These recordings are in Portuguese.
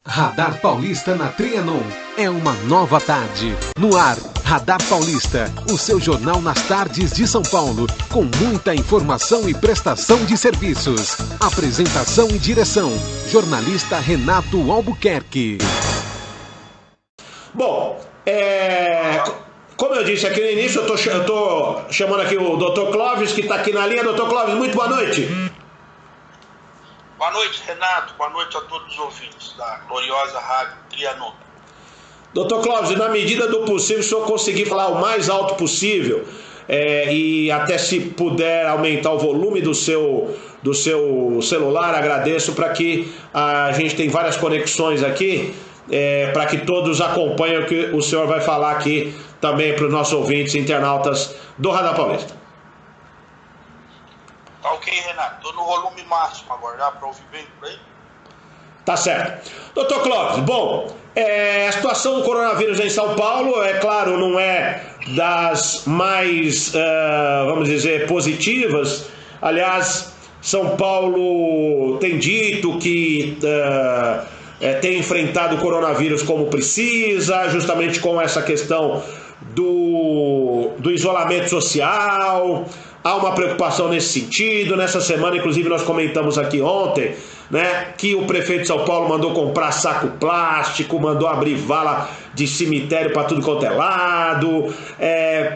Radar Paulista na Trianon. É uma nova tarde. No ar, Radar Paulista, o seu jornal nas tardes de São Paulo, com muita informação e prestação de serviços. Apresentação e direção, jornalista Renato Albuquerque. Bom, como eu disse aqui no início, eu tô chamando aqui o Dr. Clóvis, que está aqui na linha. Dr. Clóvis, muito boa noite. Boa noite, Renato. Boa noite a todos os ouvintes da gloriosa Rádio Trianon. Dr. Clóvis, na medida do possível, se o senhor conseguir falar o mais alto possível, e até se puder aumentar o volume do seu celular, agradeço, para que a gente tem várias conexões aqui, para que todos acompanhem o que o senhor vai falar aqui também para os nossos ouvintes internautas do Radar Paulista. Tá ok, Renato. Tô no volume máximo agora, dá para ouvir bem por aí? Tá certo. Dr. Clóvis, bom, a situação do coronavírus em São Paulo, é claro, não é das mais, vamos dizer, positivas. Aliás, São Paulo tem dito que tem enfrentado o coronavírus como precisa, justamente com essa questão do isolamento social. Há uma preocupação nesse sentido. Nessa semana, inclusive, nós comentamos aqui ontem, né, que o prefeito de São Paulo mandou comprar saco plástico, mandou abrir vala de cemitério para tudo quanto é lado.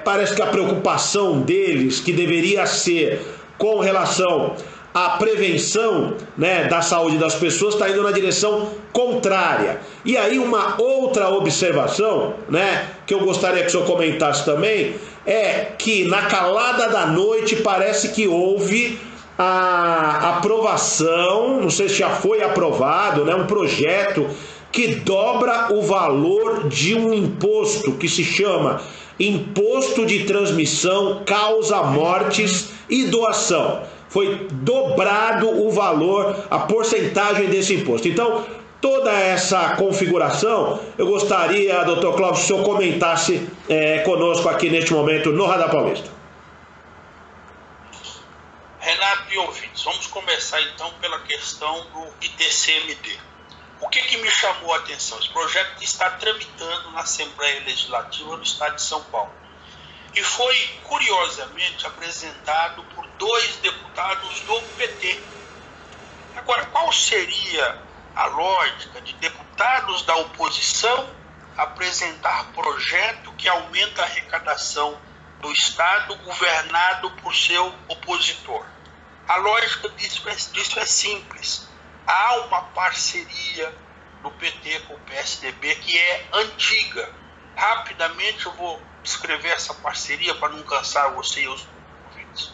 Parece que a preocupação deles, que deveria ser com relação à prevenção, né, da saúde das pessoas, está indo na direção contrária. E aí uma outra observação, né, que eu gostaria que o senhor comentasse também, é que na calada da noite parece que houve a aprovação, não sei se já foi aprovado, né, um projeto que dobra o valor de um imposto que se chama Imposto de Transmissão, Causa Mortes e Doação. Foi dobrado o valor, a porcentagem desse imposto. Então, toda essa configuração, eu gostaria, Dr. Clóvis, que o senhor comentasse conosco aqui neste momento no Radar Paulista. Renato e ouvintes, vamos começar então pela questão do ITCMD. O que me chamou a atenção? Esse projeto está tramitando na Assembleia Legislativa do Estado de São Paulo. E foi, curiosamente, apresentado por 2 deputados do PT. Agora, qual seria a lógica de deputados da oposição apresentar projeto que aumenta a arrecadação do Estado governado por seu opositor? A lógica disso é simples. Há uma parceria do PT com o PSDB que é antiga. Rapidamente eu vou descrever essa parceria para não cansar você e os ouvintes.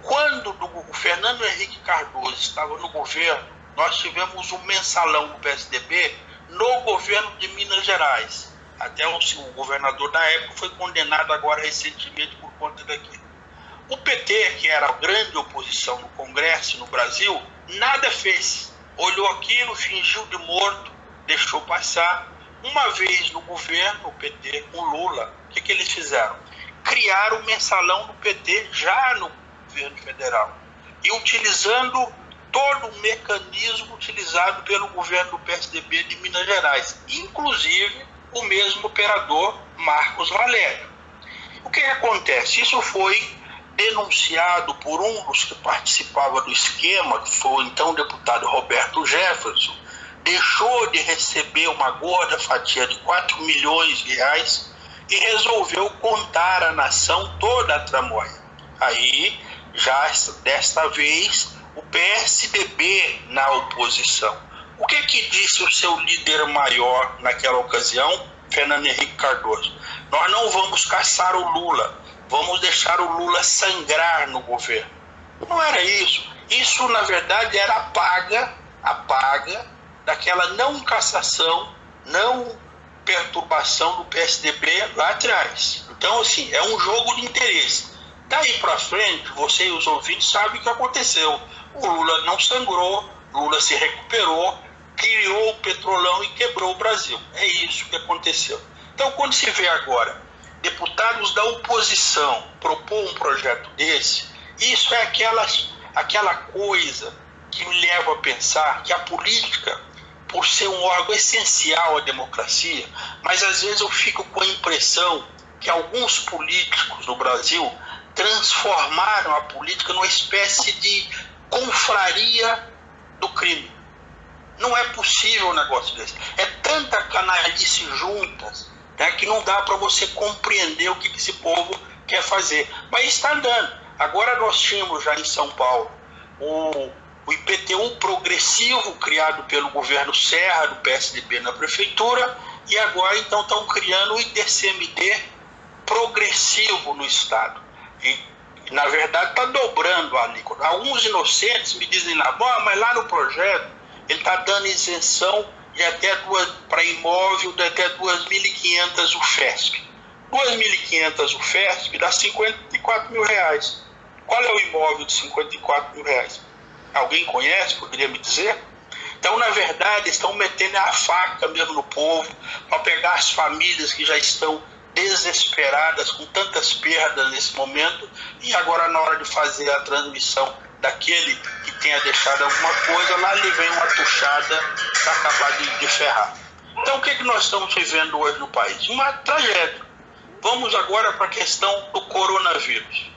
Quando o Fernando Henrique Cardoso estava no governo, nós tivemos um mensalão do PSDB no governo de Minas Gerais. Até o governador da época foi condenado agora recentemente por conta daquilo. O PT, que era a grande oposição no Congresso no Brasil, nada fez. Olhou aquilo, fingiu de morto, deixou passar. Uma vez no governo, o PT, com Lula, o que eles fizeram? Criaram o mensalão do PT já no governo federal. E utilizando todo o mecanismo utilizado pelo governo do PSDB de Minas Gerais. Inclusive, o mesmo operador, Marcos Valério. O que acontece? Isso foi denunciado por um dos que participava do esquema, que foi o então deputado Roberto Jefferson, deixou de receber uma gorda fatia de 4 milhões de reais e resolveu contar à nação toda a tramóia. Aí, já desta vez, o PSDB na oposição. O que disse o seu líder maior naquela ocasião, Fernando Henrique Cardoso? Nós não vamos caçar o Lula, vamos deixar o Lula sangrar no governo. Não era isso. Isso, na verdade, era a paga daquela não cassação, não perturbação do PSDB lá atrás. Então, assim, é um jogo de interesse. Daí para frente, você e os ouvintes sabem o que aconteceu. O Lula não sangrou, Lula se recuperou, criou o Petrolão e quebrou o Brasil. É isso que aconteceu. Então, quando se vê agora deputados da oposição propor um projeto desse, isso é aquela coisa que me leva a pensar que a política por ser um órgão essencial à democracia, mas às vezes eu fico com a impressão que alguns políticos no Brasil transformaram a política numa espécie de confraria do crime. Não é possível um negócio desse. É tanta canalice juntas, né, que não dá para você compreender o que esse povo quer fazer. Mas está andando. Agora nós tínhamos já em São Paulo o IPTU progressivo criado pelo governo Serra, do PSDB na prefeitura, e agora então estão criando o ITCMD progressivo no Estado. E na verdade está dobrando a alíquota. Alguns inocentes me dizem lá, mas lá no projeto ele está dando isenção de até para imóvel de até 2.500 UFESP. 2.500 UFESP dá 54 mil reais. Qual é o imóvel de 54 mil reais? Alguém conhece? Poderia me dizer? Então, na verdade, estão metendo a faca mesmo no povo para pegar as famílias que já estão desesperadas com tantas perdas nesse momento, e agora na hora de fazer a transmissão daquele que tenha deixado alguma coisa, lá lhe vem uma tuchada para acabar de ferrar. Então o que nós estamos vivendo hoje no país? Uma tragédia. Vamos agora para a questão do coronavírus.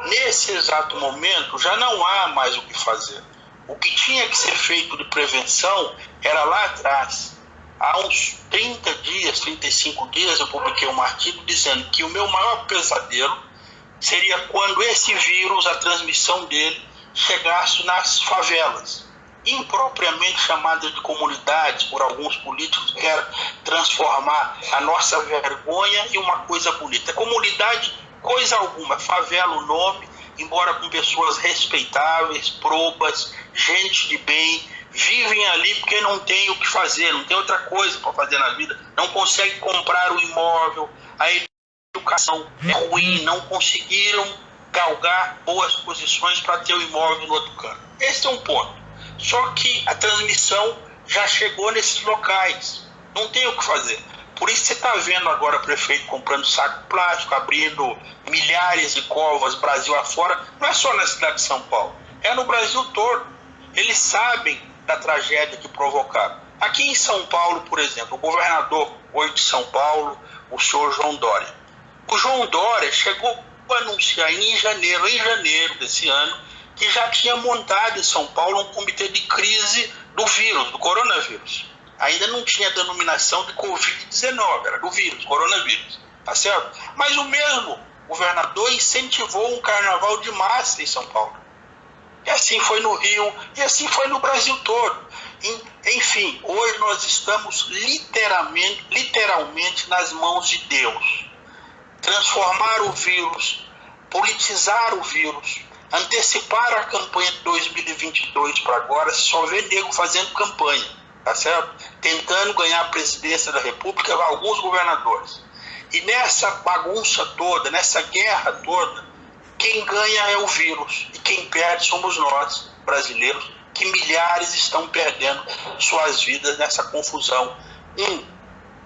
Nesse exato momento já não há mais o que fazer. O que tinha que ser feito de prevenção era lá atrás. Há uns 30 dias, 35 dias, eu publiquei um artigo dizendo que o meu maior pesadelo seria quando esse vírus, a transmissão dele, chegasse nas favelas, impropriamente chamadas de comunidades por alguns políticos que querem transformar a nossa vergonha em uma coisa bonita. Comunidade, coisa alguma, favela o nome, embora com pessoas respeitáveis, probas, gente de bem, vivem ali porque não tem o que fazer, não tem outra coisa para fazer na vida, não conseguem comprar o imóvel, a educação é ruim, não conseguiram galgar boas posições para ter o imóvel no outro canto. Esse é um ponto. Só que a transmissão já chegou nesses locais. Não tem o que fazer. Por isso você está vendo agora o prefeito comprando saco plástico, abrindo milhares de covas Brasil afora. Não é só na cidade de São Paulo, é no Brasil todo. Eles sabem da tragédia que provocaram. Aqui em São Paulo, por exemplo, o governador hoje de São Paulo, o senhor João Dória. O João Dória chegou a anunciar em janeiro desse ano, que já tinha montado em São Paulo um comitê de crise do vírus, do coronavírus. Ainda não tinha denominação de Covid-19, era do vírus, coronavírus, tá certo? Mas o mesmo governador incentivou um carnaval de massa em São Paulo. E assim foi no Rio, e assim foi no Brasil todo. Enfim, hoje nós estamos literalmente nas mãos de Deus. Transformar o vírus, politizar o vírus, antecipar a campanha de 2022 para agora, só vê nego fazendo campanha, tá certo? Tentando ganhar a presidência da República, alguns governadores. E nessa bagunça toda, nessa guerra toda, quem ganha é o vírus e quem perde somos nós, brasileiros, que milhares estão perdendo suas vidas nessa confusão.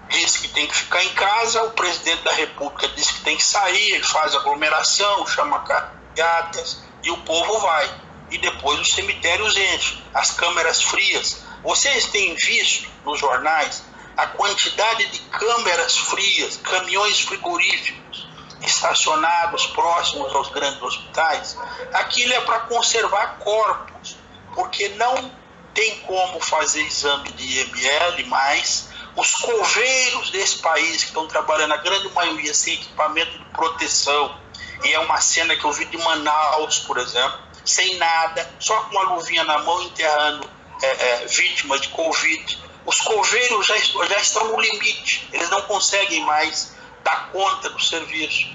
Diz que tem que ficar em casa, o presidente da República diz que tem que sair, ele faz aglomeração, chama carreatas e o povo vai. E depois os cemitérios enchem, as câmeras frias. Vocês têm visto nos jornais a quantidade de câmeras frias, caminhões frigoríficos estacionados próximos aos grandes hospitais? Aquilo é para conservar corpos, porque não tem como fazer exame de IML mais. Os coveiros desse país que estão trabalhando, a grande maioria sem equipamento de proteção, e é uma cena que eu vi de Manaus, por exemplo, sem nada, só com uma luvinha na mão enterrando vítimas de Covid. Os coveiros já estão no limite, eles não conseguem mais dar conta do serviço.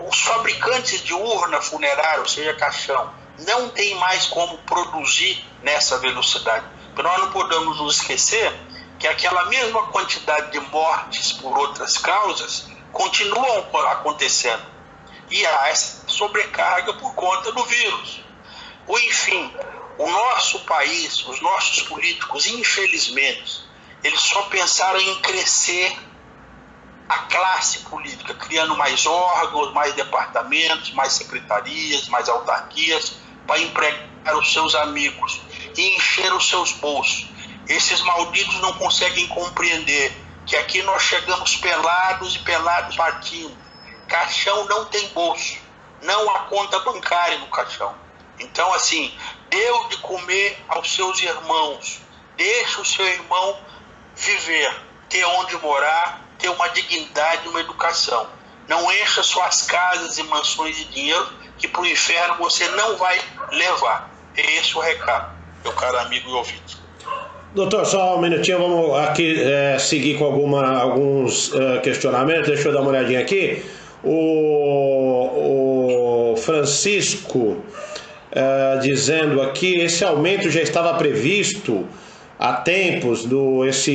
Os fabricantes de urna funerária, ou seja, caixão, não tem mais como produzir nessa velocidade. Porque nós não podemos nos esquecer que aquela mesma quantidade de mortes por outras causas continuam acontecendo. E há essa sobrecarga por conta do vírus. Ou enfim, o nosso país, os nossos políticos, infelizmente, eles só pensaram em crescer a classe política, criando mais órgãos, mais departamentos, mais secretarias, mais autarquias, para empregar os seus amigos e encher os seus bolsos. Esses malditos não conseguem compreender que aqui nós chegamos pelados e pelados partindo. Caixão não tem bolso, não há conta bancária no caixão. Então, assim, deu de comer aos seus irmãos, deixa o seu irmão viver, ter onde morar, ter uma dignidade, uma educação. Não encha suas casas e mansões de dinheiro, que para o inferno você não vai levar. É esse o recado, meu caro amigo e ouvinte. Doutor, só um minutinho, vamos aqui seguir com alguns questionamentos. Deixa eu dar uma olhadinha aqui. O Francisco dizendo aqui, esse aumento já estava previsto há tempos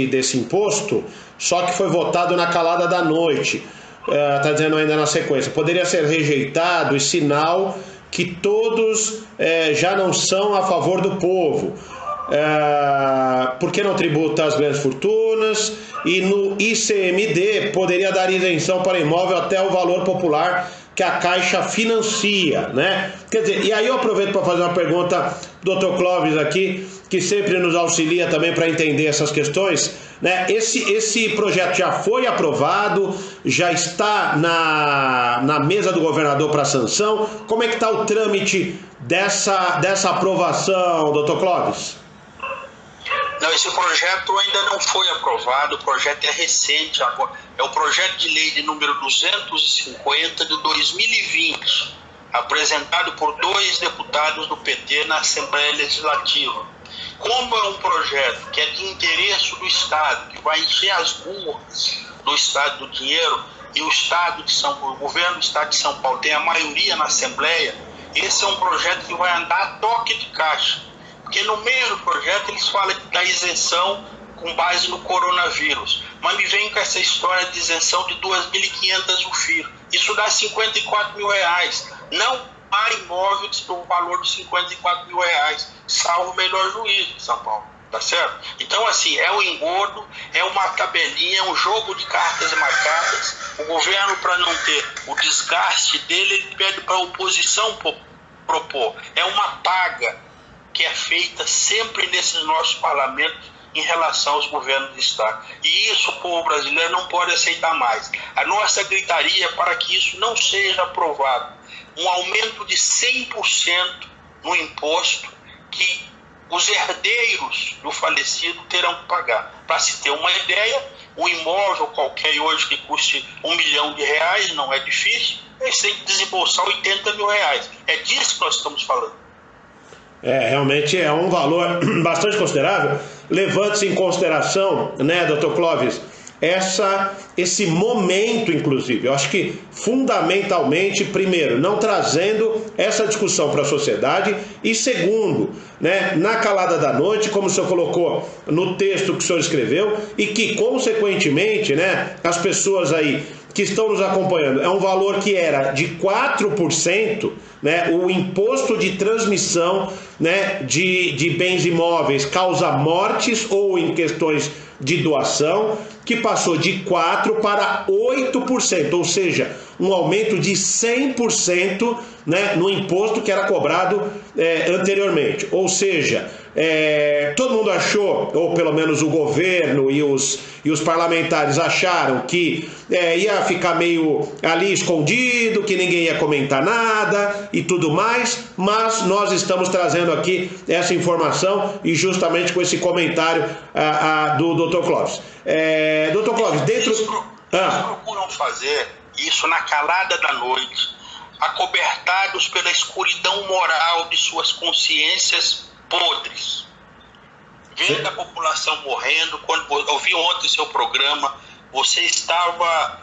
desse imposto, só que foi votado na calada da noite. Está dizendo ainda na sequência, poderia ser rejeitado e sinal que todos já não são a favor do povo. Por que não tributa as grandes fortunas? E no ICMD poderia dar isenção para imóvel até o valor popular que a Caixa financia, né? Quer dizer, e aí eu aproveito para fazer uma pergunta do Dr. Clóvis aqui, que sempre nos auxilia também para entender essas questões, né? Esse projeto já foi aprovado, já está na mesa do governador para sanção. Como é que está o trâmite dessa aprovação, Dr. Clóvis? Não, esse projeto ainda não foi aprovado, o projeto é recente agora. É o projeto de lei de número 250 de 2020, apresentado por 2 deputados do PT na Assembleia Legislativa. Como é um projeto que é de interesse do Estado, que vai encher as burras do Estado do dinheiro, e o governo do Estado de São Paulo tem a maioria na Assembleia, esse é um projeto que vai andar a toque de caixa. Porque no meio do projeto eles falam da isenção com base no coronavírus. Mas me vem com essa história de isenção de 2.500 o FII. Isso dá 54 mil reais. Não há imóveis do valor de 54 mil reais, salvo o melhor juízo de São Paulo. Tá certo? Então, assim, é um engodo, é uma tabelinha, é um jogo de cartas marcadas. O governo, para não ter o desgaste dele, ele pede para a oposição propor. É uma paga que é feita sempre nesses nossos parlamentos em relação aos governos de Estado. E isso o povo brasileiro não pode aceitar mais. A nossa gritaria é para que isso não seja aprovado. Um aumento de 100% no imposto que os herdeiros do falecido terão que pagar. Para se ter uma ideia, um imóvel qualquer hoje que custe R$1 milhão, não é difícil, eles têm que desembolsar 80 mil reais. É disso que nós estamos falando. Realmente é um valor bastante considerável. Levando-se em consideração, né, Dr. Clóvis, esse momento, inclusive, eu acho que fundamentalmente, primeiro, não trazendo essa discussão para a sociedade, e segundo, né, na calada da noite, como o senhor colocou no texto que o senhor escreveu, e que consequentemente, né, as pessoas aí que estão nos acompanhando, é um valor que era de 4%, né, o imposto de transmissão, né, de bens imóveis causa mortes ou em questões de doação, que passou de 4% para 8%, ou seja, um aumento de 100%, né, no imposto que era cobrado anteriormente. Ou seja, todo mundo achou, ou pelo menos o governo e os parlamentares acharam que ia ficar meio ali escondido, que ninguém ia comentar nada e tudo mais, mas nós estamos trazendo aqui essa informação e justamente com esse comentário do Dr. Clóvis. Dr. Clóvis, dentro... Eles procuram fazer isso na calada da noite, acobertados pela escuridão moral de suas consciências podres. Vendo a população morrendo, quando eu vi ontem seu programa, você estava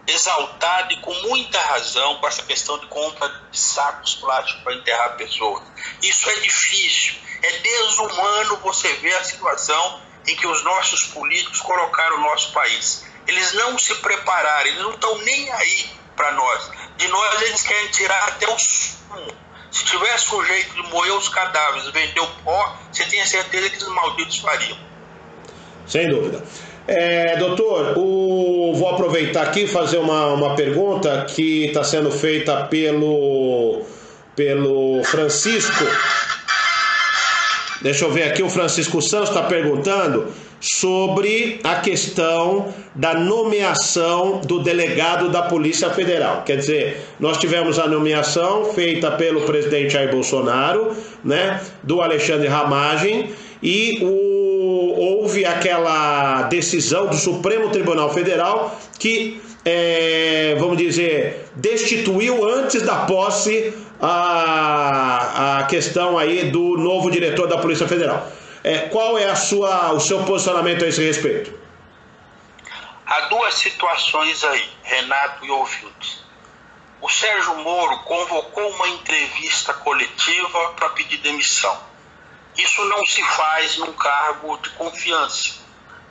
exaltado e com muita razão com essa questão de compra de sacos plásticos para enterrar pessoas. Isso é difícil, é desumano você ver a situação em que os nossos políticos colocaram o nosso país. Eles não se prepararam, eles não estão nem aí para nós. De nós eles querem tirar até o sumo. Se tivesse um jeito de moer os cadáveres, vender o pó, você tem certeza que os malditos fariam. Sem dúvida. Doutor, vou aproveitar aqui e fazer uma pergunta que está sendo feita pelo Francisco. Deixa eu ver aqui, o Francisco Santos está perguntando sobre a questão da nomeação do delegado da Polícia Federal. Quer dizer, nós tivemos a nomeação feita pelo presidente Jair Bolsonaro, né, do Alexandre Ramagem, e houve aquela decisão do Supremo Tribunal Federal que, vamos dizer, destituiu antes da posse a questão aí do novo diretor da Polícia Federal. Qual é o seu posicionamento a esse respeito? Há duas situações aí, Renato e ouvintes. O Sérgio Moro convocou uma entrevista coletiva para pedir demissão. Isso não se faz num cargo de confiança.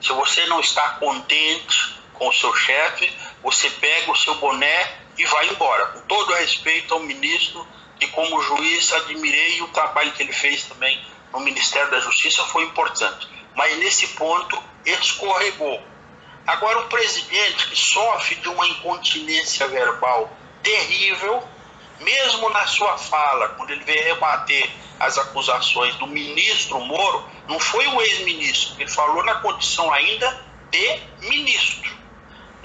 Se você não está contente com o seu chefe, você pega o seu boné e vai embora. Com todo respeito ao ministro, e como juiz admirei o trabalho que ele fez também no Ministério da Justiça, foi importante. Mas nesse ponto escorregou. Agora, um presidente que sofre de uma incontinência verbal terrível, mesmo na sua fala, quando ele veio rebater as acusações do ministro Moro, não foi o ex-ministro, ele falou na condição ainda de ministro.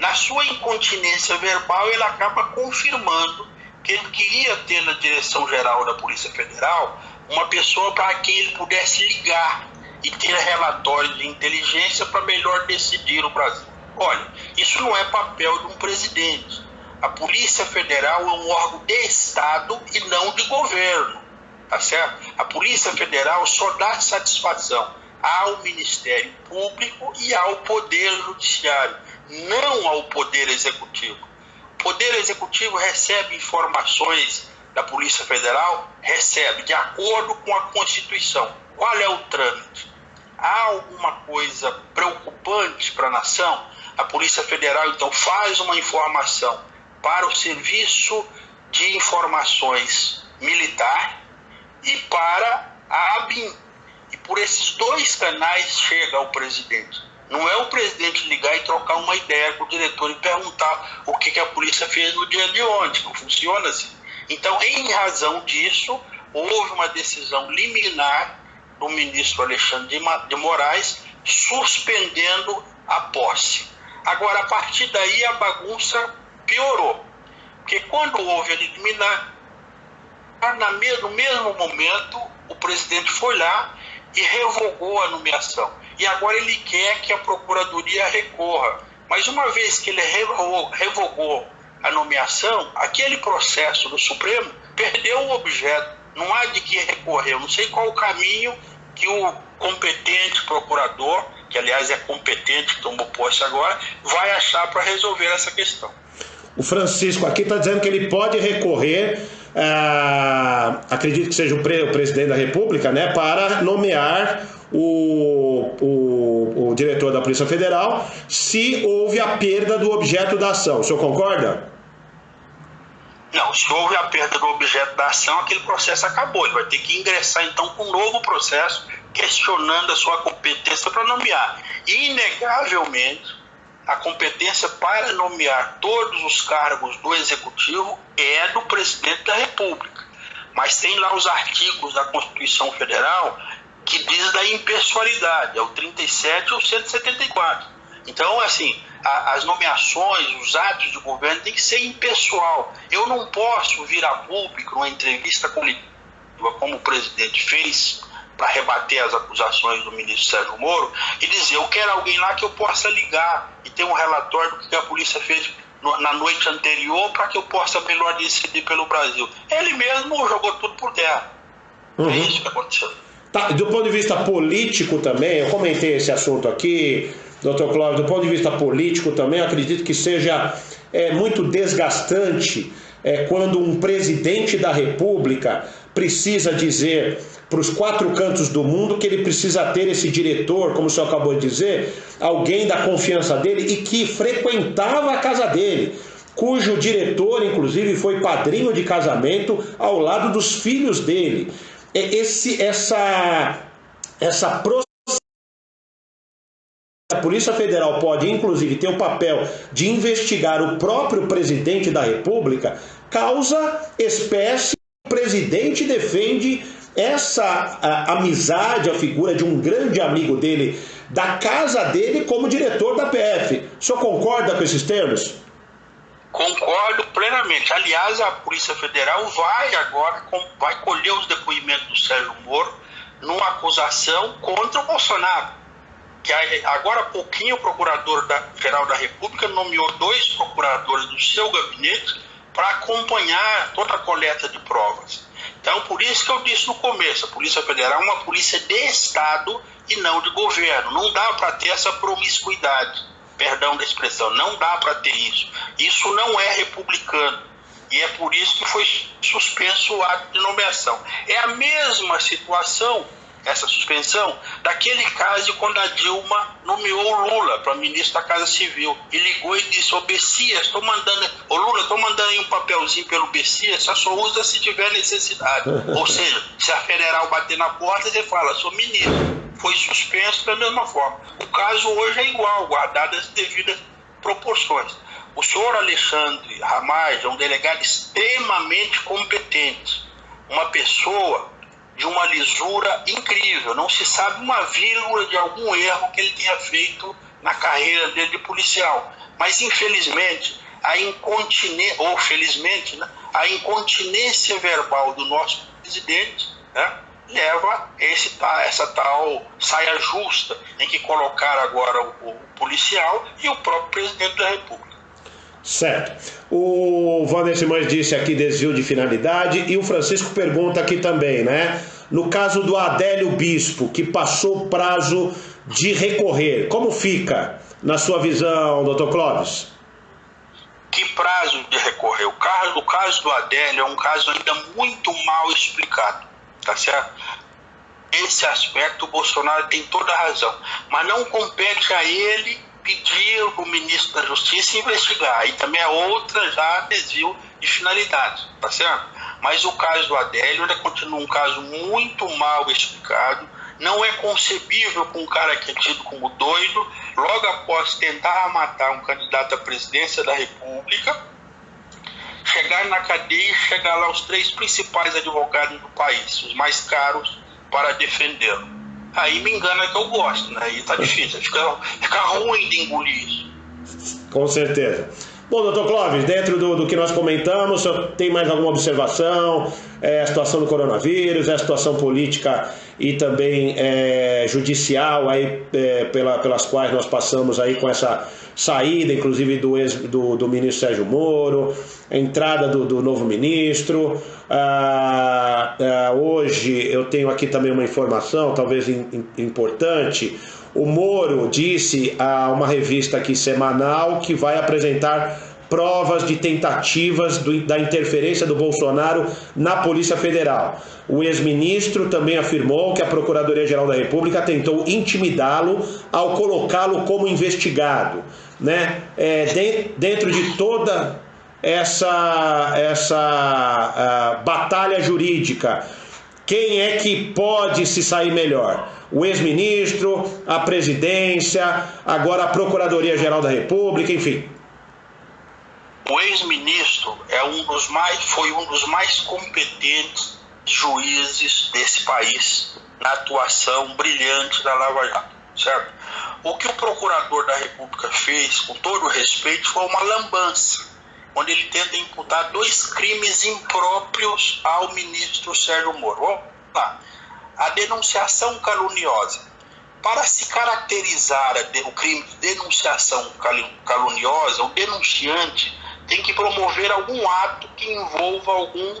Na sua incontinência verbal, ele acaba confirmando que ele queria ter na direção-geral da Polícia Federal uma pessoa para quem ele pudesse ligar e ter relatórios de inteligência para melhor decidir o Brasil. Olha, isso não é papel de um presidente. A Polícia Federal é um órgão de Estado e não de governo, tá certo? A Polícia Federal só dá satisfação ao Ministério Público e ao Poder Judiciário, não ao Poder Executivo. O Poder Executivo recebe informações da Polícia Federal? Recebe, de acordo com a Constituição. Qual é o trâmite? Há alguma coisa preocupante para a nação? A Polícia Federal, então, faz uma informação para o Serviço de Informações Militar e para a ABIN. E por esses dois canais chega ao presidente. Não é o presidente ligar e trocar uma ideia com o diretor e perguntar o que a polícia fez no dia de ontem. Não funciona assim. Então, em razão disso, houve uma decisão liminar do ministro Alexandre de Moraes suspendendo a posse. Agora, a partir daí, a bagunça piorou. Porque quando houve a liminar, no mesmo momento, o presidente foi lá e revogou a nomeação. E agora ele quer que a Procuradoria recorra. Mas uma vez que ele revogou a nomeação, aquele processo do Supremo perdeu o objeto. Não há de que recorrer. Eu não sei qual o caminho que o competente procurador, que aliás é competente, que tomou posse agora, vai achar para resolver essa questão. O Francisco aqui está dizendo que ele pode recorrer, acredito que seja o presidente da República, né, para nomear o diretor da Polícia Federal se houve a perda do objeto da ação. O senhor concorda? Não, se houve a perda do objeto da ação, aquele processo acabou. Ele vai ter que ingressar então com um novo processo questionando a sua competência para nomear. Inegavelmente, a competência para nomear todos os cargos do Executivo é do presidente da República. Mas tem lá os artigos da Constituição Federal que diz da impessoalidade, é o 37 ou 174. Então, assim, as nomeações, os atos de governo têm que ser impessoal. Eu não posso vir a público numa entrevista coletiva, como o presidente fez, para rebater as acusações do ministro Sérgio Moro, e dizer, eu quero alguém lá que eu possa ligar e ter um relatório do que a polícia fez na noite anterior para que eu possa melhor decidir pelo Brasil. Ele mesmo jogou tudo por terra. É isso que aconteceu. Tá, do ponto de vista político também, eu comentei esse assunto aqui, doutor Cláudio, do ponto de vista político também, eu acredito que seja muito desgastante quando um presidente da República precisa dizer para os quatro cantos do mundo que ele precisa ter esse diretor, como o senhor acabou de dizer, alguém da confiança dele e que frequentava a casa dele, cujo diretor, inclusive, foi padrinho de casamento ao lado dos filhos dele. A Polícia Federal pode, inclusive, ter o papel de investigar o próprio presidente da República, causa espécie que o presidente defende essa amizade, a figura de um grande amigo dele, da casa dele como diretor da PF. O senhor concorda com esses termos? Concordo plenamente. Aliás, a Polícia Federal vai colher os depoimentos do Sérgio Moro numa acusação contra o Bolsonaro. Que agora há pouquinho o Procurador-Geral da República nomeou 2 procuradores do seu gabinete para acompanhar toda a coleta de provas. Então, por isso que eu disse no começo, a Polícia Federal é uma polícia de Estado e não de governo. Não dá para ter essa promiscuidade, perdão da expressão, não dá para ter isso. Isso não é republicano. E é por isso que foi suspenso o ato de nomeação. É a mesma situação, essa suspensão, daquele caso quando a Dilma nomeou o Lula para ministro da Casa Civil e ligou e disse: ô Bessias, Lula, estou mandando aí um papelzinho pelo Bessias, só usa se tiver necessidade. Ou seja, se a federal bater na porta, você fala: sou ministro. Foi suspenso da mesma forma. O caso hoje é igual, guardadas as devidas proporções. O senhor Alexandre Ramais é um delegado extremamente competente, uma pessoa de uma lisura incrível, não se sabe uma vírgula de algum erro que ele tenha feito na carreira dele de policial. Mas infelizmente, ou felizmente, né, a incontinência verbal do nosso presidente, né, leva essa tal saia justa em que colocaram agora o policial e o próprio presidente da República. Certo. O Wander Simões disse aqui desvio de finalidade e o Francisco pergunta aqui também, né? No caso do Adélio Bispo, que passou o prazo de recorrer, como fica na sua visão, doutor Clóvis? Que prazo de recorrer? O caso do Adélio é um caso ainda muito mal explicado, tá certo? Nesse aspecto o Bolsonaro tem toda a razão, mas não compete a ele pedir o ministro da Justiça investigar. Aí também é outra já desvio de finalidade, tá certo? Mas o caso do Adélio ainda continua um caso muito mal explicado. Não é concebível que um cara que é tido como doido, logo após tentar matar um candidato à presidência da República, chegar na cadeia e chegar lá os 3 principais advogados do país, os mais caros, para defendê-lo. Aí me engana que eu gosto, né? Aí tá difícil, fica ruim de engolir isso. Com certeza. Bom, doutor Clóvis, dentro do que nós comentamos, o senhor tem mais alguma observação? A situação do coronavírus, a situação política e também judicial aí, pelas quais nós passamos aí com essa saída, inclusive do ministro Sérgio Moro, a entrada do novo ministro. Hoje eu tenho aqui também uma informação, talvez importante. O Moro disse a uma revista aqui semanal que vai apresentar provas de tentativas da interferência do Bolsonaro na Polícia Federal. O ex-ministro também afirmou que a Procuradoria-Geral da República tentou intimidá-lo ao colocá-lo como investigado, né? Dentro de toda essa batalha jurídica, quem é que pode se sair melhor? O ex-ministro, a presidência, agora a Procuradoria-Geral da República, enfim. O ex-ministro foi um dos mais competentes juízes desse país na atuação brilhante da Lava Jato, certo? O que o procurador da República fez, com todo respeito, foi uma lambança, onde ele tenta imputar 2 crimes impróprios ao ministro Sérgio Moro. Vamos lá. A denunciação caluniosa. Para se caracterizar o crime de denunciação caluniosa, o denunciante tem que promover algum ato que envolva algum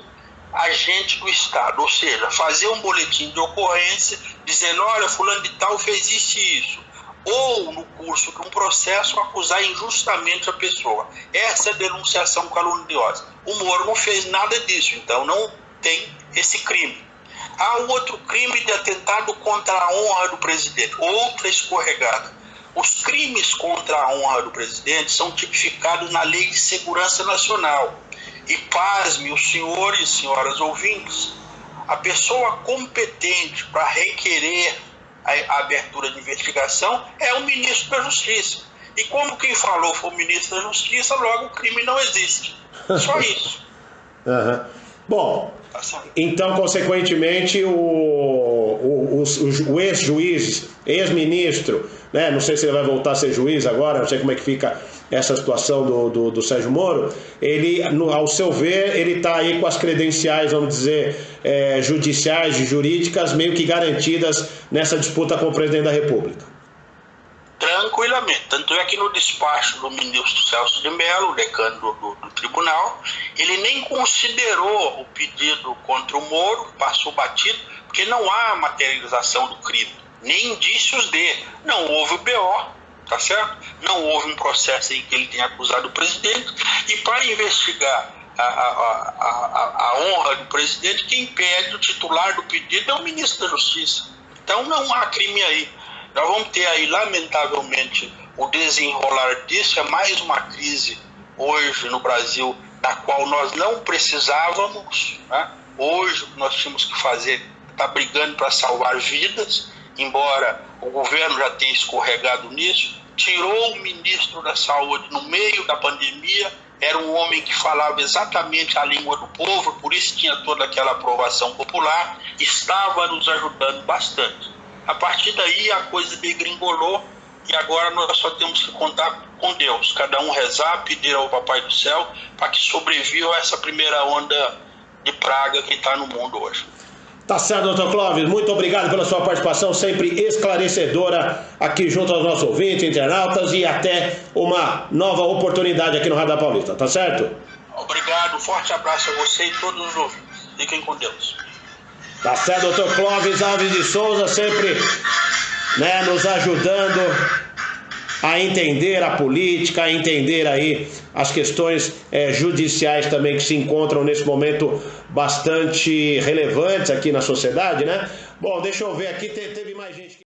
agente do Estado, ou seja, fazer um boletim de ocorrência dizendo: olha, fulano de tal fez isso e isso, ou no curso de um processo acusar injustamente a pessoa. Essa é a denunciação caluniosa. O Moro não fez nada disso, então não tem esse crime. Há um outro crime de atentado contra a honra do presidente, outra escorregada. Os crimes contra a honra do presidente são tipificados na Lei de Segurança Nacional. E pasme, os senhores e senhoras ouvintes, a pessoa competente para requerer a abertura de investigação é o ministro da Justiça. E como quem falou foi o ministro da Justiça, logo o crime não existe. Só isso. Uhum. Bom, então, consequentemente, o ex-juiz, ex-ministro, né, não sei se ele vai voltar a ser juiz agora, não sei como é que fica essa situação do Sérgio Moro, ele, ao seu ver, ele está aí com as credenciais, vamos dizer, judiciais e jurídicas meio que garantidas nessa disputa com o presidente da República. Tranquilamente. Tanto é que no despacho do ministro Celso de Mello, decano do tribunal, ele nem considerou o pedido contra o Moro, passou batido, porque não há materialização do crime, nem indícios de. Não houve o BO, tá certo? Não houve um processo em que ele tenha acusado o presidente, e para investigar a honra do presidente, quem pede o titular do pedido é o ministro da Justiça. Então não há crime aí. Nós vamos ter aí, lamentavelmente, o desenrolar disso. É mais uma crise hoje no Brasil, da qual nós não precisávamos, né? Hoje o que nós tínhamos que fazer está brigando para salvar vidas, embora o governo já tenha escorregado nisso. Tirou o ministro da Saúde no meio da pandemia, era um homem que falava exatamente a língua do povo, por isso tinha toda aquela aprovação popular, estava nos ajudando bastante. A partir daí a coisa degringolou e agora nós só temos que contar com Deus. Cada um rezar, pedir ao Papai do Céu para que sobreviva a essa primeira onda de praga que está no mundo hoje. Tá certo, doutor Clóvis. Muito obrigado pela sua participação, sempre esclarecedora aqui junto aos nossos ouvintes, internautas, e até uma nova oportunidade aqui no Radar Paulista. Tá certo? Obrigado, um forte abraço a você e todos os ouvintes. Fiquem com Deus. Tá certo, doutor Clóvis Alves de Souza, sempre, né, nos ajudando a entender a política, a entender aí as questões judiciais também que se encontram nesse momento bastante relevantes aqui na sociedade, né? Bom, deixa eu ver aqui, teve mais gente...